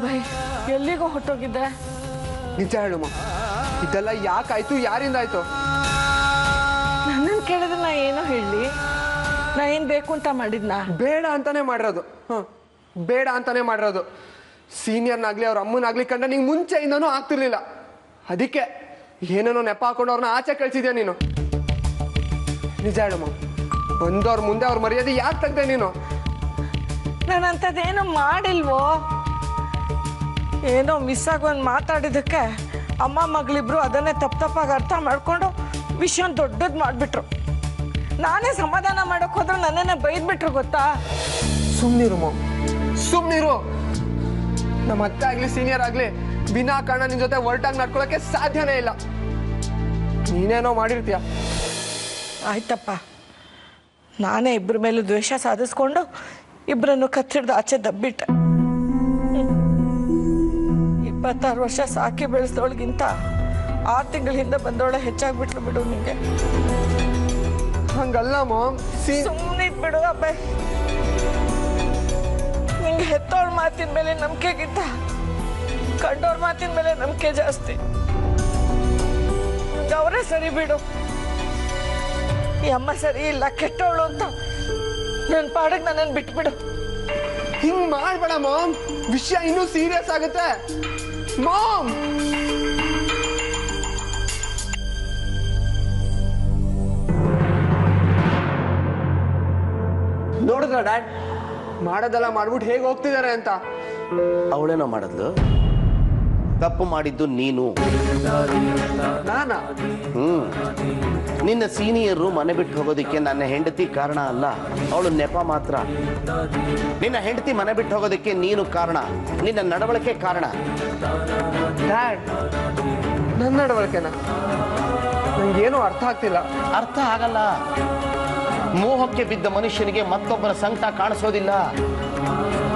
ಭೈ ಎಲ್ಲಿಗೋ ಹೊಟ್ಟೋಗಿದ್ದೆ ನಿಜ ಹೇಳುಮ್ಮ ಇದೆಲ್ಲ ಯಾಕಾಯ್ತು ಯಾರಿಂದ ಆಯ್ತು ನನ್ನನ್ನು ಕೇಳಿದ್ರೆ ನಾ ಏನೋ ಹೇಳಿ ನಾ ಏನ್ ಬೇಕು ಅಂತ ಮಾಡಿದ್ನಾ ಬೇಡ ಅಂತಾನೆ ಮಾಡಿರೋದು ಬೇಡ ಅಂತಾನೆ ಮಾಡಿರೋದು ಸೀನಿಯರ್ನಾಗ್ಲಿ ಅವ್ರ ಅಮ್ಮನಾಗ್ಲಿ ಕಂಡ ನಿಂಗೆ ಮುಂಚೆಯಿಂದನೂ ಆಗ್ತಿರ್ಲಿಲ್ಲ ಅದಕ್ಕೆ ಏನೇನೋ ನೆಪ ಹಾಕೊಂಡು ಅವ್ರನ್ನ ಆಚೆ ಕಳ್ಸಿದ್ಯಾ ನೀನು ನಿಜ ಹೇಳಮ್ಮ ಬಂದವ್ರ ಮುಂದೆ ಅವ್ರ ಮರ್ಯಾದೆ ಯಾಕೆ ತೆಗ್ದೆ ನೀನು ನಾನು ಅಂಥದ್ದೇನು ಮಾಡಿಲ್ವೋ ಏನೋ ಮಿಸ್ ಆಗೋನ್ ಮಾತಾಡಿದಕ್ಕೆ ಅಮ್ಮ ಮಗಳಿಬ್ರು ಅದನ್ನೇ ತಪ್ಪಾಗಿ ಅರ್ಥ ಮಾಡ್ಕೊಂಡು ವಿಷಯ ದೊಡ್ಡದು ಮಾಡಿಬಿಟ್ರು ನಾನೇ ಸಮಾಧಾನ ಮಾಡೋಕೆ ಹೋದ್ರೆ ನನ್ನನ್ನೇ ಬೈದ್ಬಿಟ್ರು ಗೊತ್ತಾ ಸುಮ್ನಿರು ನಮ್ಮ ಅತ್ತೆ ಆಗ್ಲಿ ಸೀನಿಯರ್ ಆಗ್ಲಿ ವಿನಾಕಾರಣ ನಿನ್ ಜೊತೆ ಒರ್ಟಾಗಿ ನಡ್ಕೊಳಕ್ಕೆ ಸಾಧ್ಯನೇ ಇಲ್ಲ ನೀನೇನೋ ಮಾಡಿರ್ತೀಯ ಆಯ್ತಪ್ಪ ನಾನೇ ಇಬ್ಬರ ಮೇಲೂ ದ್ವೇಷ ಸಾಧಿಸ್ಕೊಂಡು ಇಬ್ಬರನ್ನು ಕತ್ತಿಡ್ದು ಆಚೆ ದಬ್ಬಿಟ್ಟೆ 26 ವರ್ಷ ಸಾಕಿ ಬೆಳೆಸೋಳ್ಗಿಂತ 6 ತಿಂಗಳ ಹಿಂದೆ ಬಂದವಳೆ ಹೆಚ್ಚಾಗ್ಬಿಟ್ಲು ಬಿಡು ನಿಂಗೆ ಹಂಗಲ್ಲ ಮಾಮ್ ಸುಮ್ಮನೆ ಬಿಡು ಅಬ್ಬ ನಿಂಗೆ ಹೆತ್ತೋಳ ಮಾತಿನ ಮೇಲೆ ನಂಬಿಕೆಗಿಂತ ಕಂಡೋರ್ ಮಾತಿನ ಮೇಲೆ ನಂಬಿಕೆ ಜಾಸ್ತಿ ಅವರೇ ಸರಿ ಬಿಡು ಈ ಅಮ್ಮ ಸರಿ ಇಲ್ಲ ಕೆಟ್ಟವಳು ಅಂತ ನನ್ನ ಪಾಡಕ್ಕೆ ನನ್ನನ್ನು ಬಿಟ್ಬಿಡು ಹಿಂಗ್ ಮಾಡ್ಬೇಡ ಮಾಮ್ ವಿಷಯ ಇನ್ನೂ ಸೀರಿಯಸ್ ಆಗುತ್ತೆ ಮಾಮ್ ನೋಡಿದ್ರ ಡ್ಯಾಡ್ ಮಾಡೋದೆಲ್ಲ ಮಾಡ್ಬಿಟ್ಟು ಹೇಗೆ ಹೋಗ್ತಿದ್ದಾರೆ ಅಂತ ಅವಳೇನೋ ಮಾಡಿದ್ಲು ತಪ್ಪು ಮಾಡಿದ್ದು ನೀನು ನಾನಾ ನಿನ್ನ ಸೀನಿಯರು ಮನೆ ಬಿಟ್ಟು ಹೋಗೋದಿಕ್ಕೆ ನನ್ನ ಹೆಂಡತಿ ಕಾರಣ ಅಲ್ಲ ಅವಳು ನೆಪ ಮಾತ್ರ ನಿನ್ನ ಹೆಂಡತಿ ಮನೆ ಬಿಟ್ಟು ಹೋಗೋದಿಕ್ಕೆ ನೀನು ಕಾರಣ ನಿನ್ನ ನಡವಳಿಕೆ ಕಾರಣ ಡ್ಯಾಡ್ ನನ್ನ ನಡವಳಿಕೆನ ನಂಗೇನು ಅರ್ಥ ಆಗ್ತಿಲ್ಲ ಅರ್ಥ ಆಗಲ್ಲ ಮೋಹಕ್ಕೆ ಬಿದ್ದ ಮನುಷ್ಯನಿಗೆ ಮತ್ತೊಬ್ಬರ ಸಂಕಟ ಕಾಣಿಸೋದಿಲ್ಲ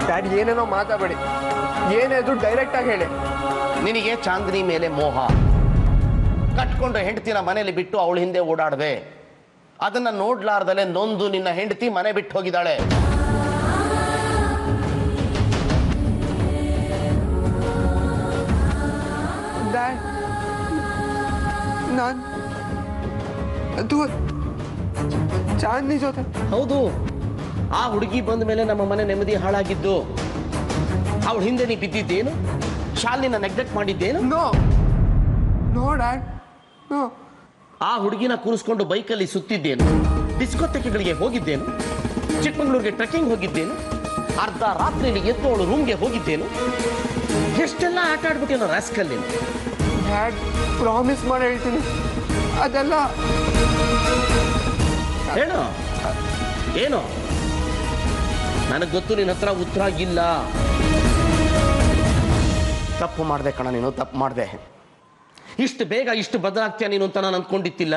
ಡ್ಯಾಡ್ ಏನೇನೋ ಮಾತಾಡಬೇಡಿ ಏನೇದು ಡೈರೆಕ್ಟ್ ಆಗಿ ಹೇಳಿ ನಿನಗೆ ಚಾಂದಿನಿ ಮೇಲೆ ಮೋಹ ಕಟ್ಕೊಂಡು ಹೆಂಡತಿನ ಮನೇಲಿ ಬಿಟ್ಟು ಅವಳ ಹಿಂದೆ ಓಡಾಡದೆ ಅದನ್ನ ನೋಡ್ಲಾರ್ದಲೆ ನೊಂದು ನಿನ್ನ ಹೆಂಡತಿ ಮನೆ ಬಿಟ್ಟು ಹೋಗಿದ್ದಾಳೆ ಡ್ಯಾಡ್ ನಾನು ಅದು ಚಾಂದಿನಿ ಜೊತೆ ಹೌದು ಆ ಹುಡುಗಿ ಬಂದ ಮೇಲೆ ನಮ್ಮ ಮನೆ ನೆಮ್ಮದಿ ಹಾಳಾಗಿದ್ದು ಅವಳ ಹಿಂದೆ ನೀ ಬಿದ್ದಿದ್ದೇನು ಶಾಲಿನ ನೆಗ್ಲೆಕ್ಟ್ ಮಾಡಿದ್ದೇನು ನೋ ನೋ ಡ್ಯಾಡ್ ನೋ ಆ ಹುಡುಗಿನ ಕೂರಿಸ್ಕೊಂಡು ಬೈಕಲ್ಲಿ ಸುತ್ತಿದ್ದೇನು ಡಿಸ್ಕೋಟೆಕ್ಗಳಿಗೆ ಹೋಗಿದ್ದೇನು ಚಿಕ್ಕಮಗಳೂರಿಗೆ ಟ್ರೆಕ್ಕಿಂಗ್ ಹೋಗಿದ್ದೇನು ಅರ್ಧ ರಾತ್ರಿಯಲ್ಲಿ ಎದ್ದು ಅವಳು ರೂಮ್ಗೆ ಹೋಗಿದ್ದೇನು ಎಷ್ಟೆಲ್ಲ ಆಟ ಆಡ್ಬಿಟ್ಟೇನೋ ರಾಸ್ಕಲ್ಲಿ ಡ್ಯಾಡ್ ಪ್ರಾಮಿಸ್ ಮಾಡಿ ಹೇಳ್ತೀನಿ ಅದೆಲ್ಲ ಹೇಳೋ ಏನೋ ನನಗೆ ಗೊತ್ತು ನಿನ್ನ ಹತ್ರ ಉತ್ತರ ಇಲ್ಲ ತಪ್ಪು ಮಾಡಿದೆ ಕಣ ನೀನು ತಪ್ಪು ಮಾಡಿದೆ ಇಷ್ಟು ಬೇಗ ಇಷ್ಟು ಬದಲಾಗ್ತೀಯ ನೀನು ಅಂತ ನಾನು ಅಂದ್ಕೊಂಡಿತ್ತಿಲ್ಲ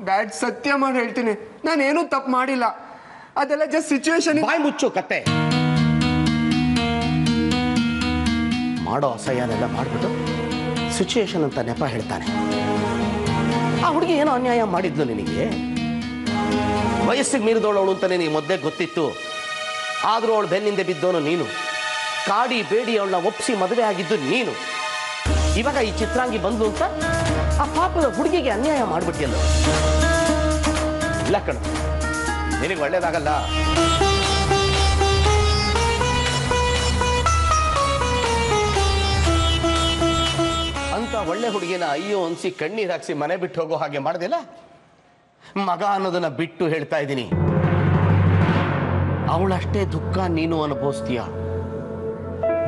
ಡ್ಯಾಡ್ ಸತ್ಯ ಮಾಡಿ ಹೇಳ್ತೀನಿ ನಾನೇನು ತಪ್ಪು ಮಾಡಿಲ್ಲ ಅದೆಲ್ಲ ಜಸ್ಟ್ ಸಿಚುವೇಶನ್ ಬಾಯ್ ಮುಚ್ಚು ಕತೆ ಮಾಡೋ ಅಸಹ್ಯನೆಲ್ಲ ಮಾಡಿಬಿಟ್ಟು ಸಿಚುಯೇಷನ್ ಅಂತ ನೆಪ ಹೇಳ್ತಾನೆ ಆ ಹುಡುಗಿ ಏನೋ ಅನ್ಯಾಯ ಮಾಡಿದ್ಲು ನಿನಗೆ ವಯಸ್ಸಿಗೆ ಮೀರಿದವಳವಳು ಅಂತ ನಿನಗೆ ಮೊದಲೇ ಗೊತ್ತಿತ್ತು ಆದರೂ ಅವಳು ಬೆನ್ನಿಂದೆ ಬಿದ್ದವನು ನೀನು ಕಾಡಿ ಬೇಡಿ ಅವಳನ್ನ ಒಪ್ಪಿಸಿ ಮದುವೆ ಆಗಿದ್ದು ನೀನು ಇವಾಗ ಈ ಚಿತ್ರಾಂಗಿ ಬಂದು ಅಂತ ಆ ಪಾಪದ ಹುಡುಗಿಗೆ ಅನ್ಯಾಯ ಮಾಡಿಬಿಟ್ಟಿಯಲ್ಲ ಇಲ್ಲ ಕಣ ನಿನಗೆ ಒಳ್ಳೇದಾಗಲ್ಲ ಅಂತ ಒಳ್ಳೆ ಹುಡುಗಿನ ಅಯ್ಯೋ ಅನ್ಸಿ ಕಣ್ಣೀರ್ ಹಾಕ್ಸಿ ಮನೆ ಬಿಟ್ಟು ಹೋಗೋ ಹಾಗೆ ಮಾಡ್ದಿಲ್ಲ ಮಗ ಅನ್ನೋದನ್ನ ಬಿಟ್ಟು ಹೇಳ್ತಾ ಇದ್ದೀನಿ ಅವಳಷ್ಟೇ ದುಃಖ ನೀನು ಅನುಭವಿಸ್ತೀಯ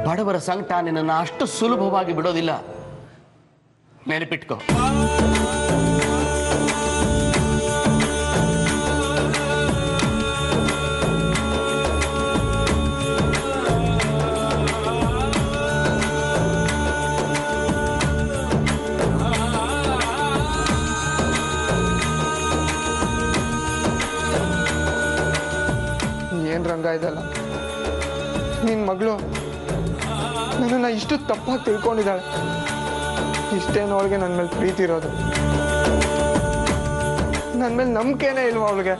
ಬಡವರ ಸಂಕಟ ನಿನ್ನ ಅಷ್ಟು ಸುಲಭವಾಗಿ ಬಿಡೋದಿಲ್ಲ ನೆನಪಿಟ್ಕೋ ಏನ್ ರಂಗ ಇದಲ್ಲ ನಿನ್ ಮಗಳು ನನ್ನನ್ನ ಇಷ್ಟು ತಪ್ಪಾಗಿ ತಿಳ್ಕೊಂಡಿದ್ದಾಳೆ ಇಷ್ಟೇನು ಅವಳಿಗೆ ನನ್ನ ಮೇಲೆ ಪ್ರೀತಿ ಇರೋದು ನನ್ನ ಮೇಲೆ ನಂಬಿಕೆನೇ ಇಲ್ವಾ ಅವಳಿಗೆ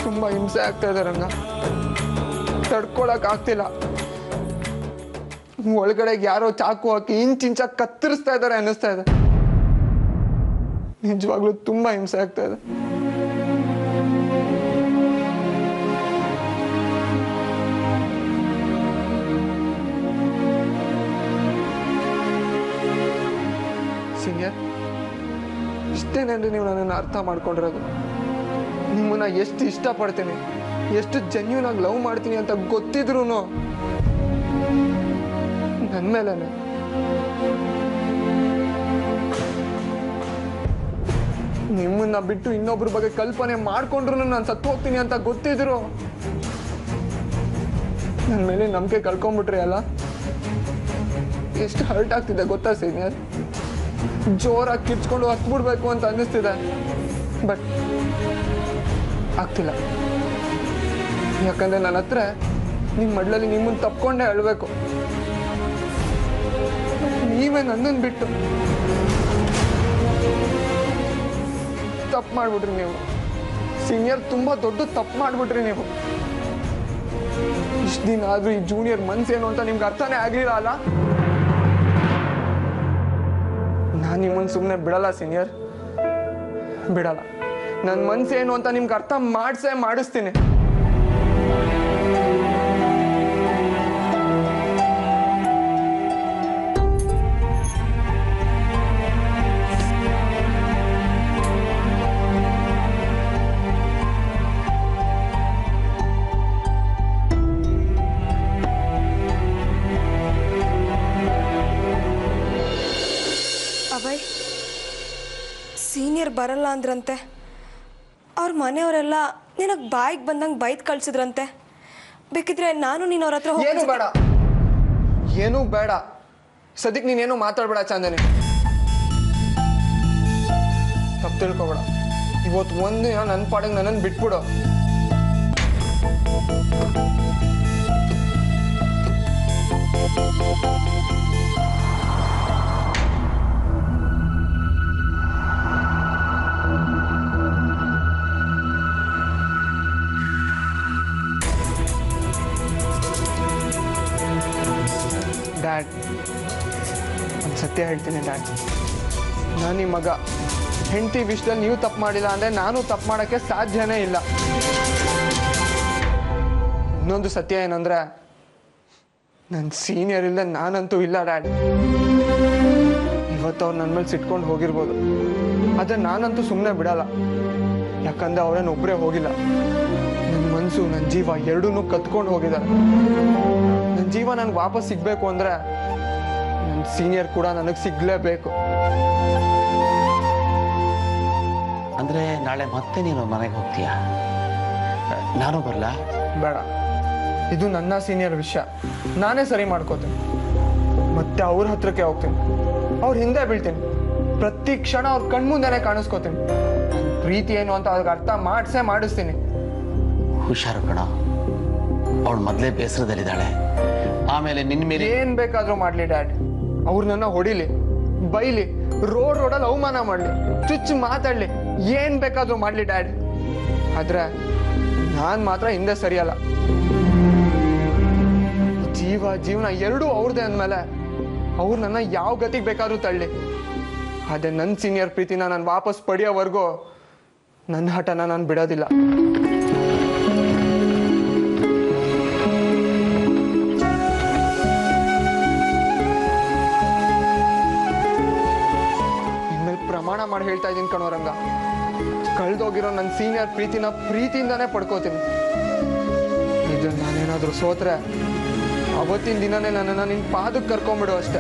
ತುಂಬಾ ಹಿಂಸೆ ಆಗ್ತಾ ಇದೆ ರಂಗ ತಡ್ಕೊಳಕ್ ಆಗ್ತಿಲ್ಲ ಒಳಗಡೆ ಯಾರೋ ಚಾಕು ಹಾಕಿ ಇಂಚಾಗಿ ಕತ್ತರಿಸ್ತಾ ಇದ್ದಾರೆ ಅನ್ನಿಸ್ತಾ ಇದೆ. ನಿಜವಾಗ್ಲೂ ತುಂಬಾ ಹಿಂಸೆ ಆಗ್ತಾ ಇದೆ. ಸೀನಿಯರ್, ಇಷ್ಟೇನೇನ್ರಿ ನೀವು ನನ್ನನ್ನು ಅರ್ಥ ಮಾಡ್ಕೊಂಡಿರೋದು? ನಿಮ್ಮನ್ನ ಎಷ್ಟು ಇಷ್ಟಪಡ್ತೀನಿ, ಎಷ್ಟು ಜೆನ್ಯೂನ್ ಆಗಿ ಲವ್ ಮಾಡ್ತೀನಿ ಅಂತ ಗೊತ್ತಿದ್ರು ನನ್ನ ಮೇಲೇನೆ ನಿಮ್ಮನ್ನ ಬಿಟ್ಟು ಇನ್ನೊಬ್ರ ಬಗ್ಗೆ ಕಲ್ಪನೆ ಮಾಡ್ಕೊಂಡ್ರು ನಾನು ಸತ್ತು ಹೋಗ್ತೀನಿ ಅಂತ ಗೊತ್ತಿದ್ರು ನನ್ನ ಮೇಲೆ ನಂಬಿಕೆ ಕಳ್ಕೊಂಡ್ಬಿಟ್ರಿ ಅಲ್ಲ. ಎಷ್ಟು ಹರ್ಟ್ ಆಗ್ತಿದೆ ಗೊತ್ತಾ ಸೀನಿಯರ್? ಜೋರಾಗಿ ಕಿರ್ಚ್ಕೊಂಡು ಹತ್ಬಿಡ್ಬೇಕು ಅಂತ ಅನ್ನಿಸ್ತಿದೆ, ಬಟ್ ಆಗ್ತಿಲ್ಲ. ಯಾಕಂದ್ರೆ ನನ್ನ ಹತ್ರ ನಿಮ್ಮ ಮಡ್ಲಲ್ಲಿ ನಿಮ್ಮನ್ನು ತಪ್ಕೊಂಡೇ ಅಳ್ಬೇಕು. ನೀವೇ ನನ್ನನ್ನು ಬಿಟ್ಟು ತಪ್ಪು ಮಾಡ್ಬಿಟ್ರಿ ನೀವು ಸೀನಿಯರ್. ತುಂಬಾ ದೊಡ್ಡ ತಪ್ಪು ಮಾಡ್ಬಿಟ್ರಿ ನೀವು. ಇಷ್ಟು ದಿನ ಆದ್ರೂ ಈ ಜೂನಿಯರ್ ಮನ್ಸೇನು ಅಂತ ನಿಮ್ಗೆ ಅರ್ಥನೇ ಆಗ್ಲಿಲ್ಲ ಅಲ್ಲ. ನಾನು ನಿಮ್ಮನ್ನು ಸುಮ್ಮನೆ ಬಿಡಲ್ಲ ಸೀನಿಯರ್, ಬಿಡಲ್ಲ. ನನ್ನ ಮನ್ಸೇನು ಅಂತ ನಿಮ್ಗೆ ಅರ್ಥ ಮಾಡಿಸ್ತೀನಿ. ಅಭಯ್, ಸೀನಿಯರ್ ಬರಲ್ಲ ಅಂದ್ರಂತೆ. ಅವ್ರ ಮನೆಯವರೆಲ್ಲ ನಿನಗೆ ಬಾಯಿಗೆ ಬಂದಂಗೆ ಬೈದ್ ಕಳ್ಸಿದ್ರಂತೆ. ಬೇಕಿದ್ರೆ ನಾನು ನೀನು ಅವ್ರ ಹತ್ರ ಏನು ಬೇಡ, ಏನೂ ಬೇಡ. ಸದ್ಯಕ್ಕೆ ನೀನೇನು ಮಾತಾಡ್ಬೇಡ ಚಾಂದನಿ. ತಪ್ಪು ತಿಳ್ಕೊಬೇಡ. ಇವತ್ತು ಒಂದಿನ ನನ್ನ ಪಾಡಿಗೆ ನನ್ನನ್ನು ಬಿಟ್ಬಿಡು. ಡ್ಯಾಡ್, ಒಂದು ಸತ್ಯ ಹೇಳ್ತೀನಿ ಡ್ಯಾಡ್. ನಾನು ನಿಮ್ಮ ಮಗ. ಹೆಂಡತಿ ವಿಷಯದಲ್ಲಿ ನೀವು ತಪ್ಪು ಮಾಡಿಲ್ಲ ಅಂದರೆ ನಾನು ತಪ್ಪು ಮಾಡೋಕ್ಕೆ ಸಾಧ್ಯನೇ ಇಲ್ಲ. ಇನ್ನೊಂದು ಸತ್ಯ ಏನಂದ್ರೆ, ನನ್ನ ಸೀನಿಯರ್ ಇಲ್ಲದೆ ನಾನಂತೂ ಇಲ್ಲ ಡ್ಯಾಡ್. ಇವತ್ತು ಅವ್ರು ನನ್ನ ಮೇಲೆ ಸಿಟ್ಕೊಂಡು ಹೋಗಿರ್ಬೋದು, ಆದರೆ ನಾನಂತೂ ಸುಮ್ಮನೆ ಬಿಡಲ್ಲ. ಯಾಕಂದ್ರೆ ಅವರೇನೊಬ್ಬರೇ ಹೋಗಿಲ್ಲ, ನನ್ನ ಮನಸ್ಸು ನನ್ನ ಜೀವ ಎರಡೂ ಕತ್ಕೊಂಡು ಹೋಗಿದ್ದಾರೆ. ನನ್ನ ಜೀವ ನನಗೆ ವಾಪಸ್ ಸಿಗಬೇಕು ಅಂದರೆ ನನ್ನ ಸೀನಿಯರ್ ಕೂಡ ನನಗೆ ಸಿಗಲೇಬೇಕು. ಅಂದರೆ ನಾಳೆ ಮತ್ತೆ ನೀನು ಮನೆಗೆ ಹೋಗ್ತೀಯಾ? ನಾನು ಬರಲ್ಲ? ಬೇಡ, ಇದು ನನ್ನ ಸೀನಿಯರ್ ವಿಷಯ. ನಾನೇ ಸರಿ ಮಾಡ್ಕೋತೀನಿ. ಮತ್ತೆ ಅವ್ರ ಹತ್ರಕ್ಕೆ ಹೋಗ್ತೀನಿ, ಅವ್ರ ಹಿಂದೆ ಬೀಳ್ತೀನಿ. ಪ್ರತಿ ಕ್ಷಣ ಅವ್ರ ಕಣ್ಮುಂದೆನೇ ಕಾಣಿಸ್ಕೋತೀನಿ. ಪ್ರೀತಿ ಏನು ಅಂತ ಅವ್ರಿಗೆ ಅರ್ಥ ಮಾಡಿಸ್ತೀನಿ. ಹುಷಾರು ಕಣ, ಅವಳು ಮೊದಲೇ ಬೇಸರದಲ್ಲಿದ್ದಾಳೆ. ಆಮೇಲೆ ನಿನ್ನ ಮೇಲೆ ಏನ್ ಬೇಕಾದ್ರೂ ಮಾಡ್ಲಿ ಡ್ಯಾಡ್. ಅವ್ರು ನನ್ನ ಹೊಡಿಲಿ, ಬೈಲಿ, ರೋಡಲ್ಲಿ ಅವಮಾನ ಮಾಡ್ಲಿ, ಚುಚ್ಚು ಮಾತಾಡ್ಲಿ, ಏನ್ ಬೇಕಾದ್ರೂ ಮಾಡ್ಲಿ ಡ್ಯಾಡ್. ಆದ್ರೆ ನಾನ್ ಮಾತ್ರ ಹಿಂದೆ ಸರಿಯಲ್ಲ. ಜೀವನ ಎರಡೂ ಅವ್ರದೇ ಅಂದ್ಮೇಲೆ ಅವ್ರು ನನ್ನ ಯಾವ ಗತಿಗೆ ಬೇಕಾದ್ರೂ ತಳ್ಳಿ. ಅದೇ ನನ್ನ ಸೀನಿಯರ್ ಪ್ರೀತಿನ ನಾನು ವಾಪಸ್ ಪಡೆಯೋವರೆಗೂ ನನ್ನ ಹಠನ ನಾನು ಬಿಡೋದಿಲ್ಲ. ಇನ್ಮೇಲೆ ಪ್ರಮಾಣ ಮಾಡಿ ಹೇಳ್ತಾ ಇದ್ದೀನಿ ಕಣೋ ರಂಗ, ಕಳೆದೋಗಿರೋ ನನ್ನ ಸೀನಿಯರ್ ಪ್ರೀತಿಯಿಂದಾನೇ ಪಡ್ಕೋತೀನಿ. ಇದು ನಾನೇನಾದ್ರೂ ಸೋತ್ರೆ ಅವತ್ತಿನ ದಿನನೇ ನನ್ನನ್ನು ನಿನ್ನ ಪಾದಕ್ಕೆ ಕರ್ಕೊಂಡ್ಬಿಡು ಅಷ್ಟೇ.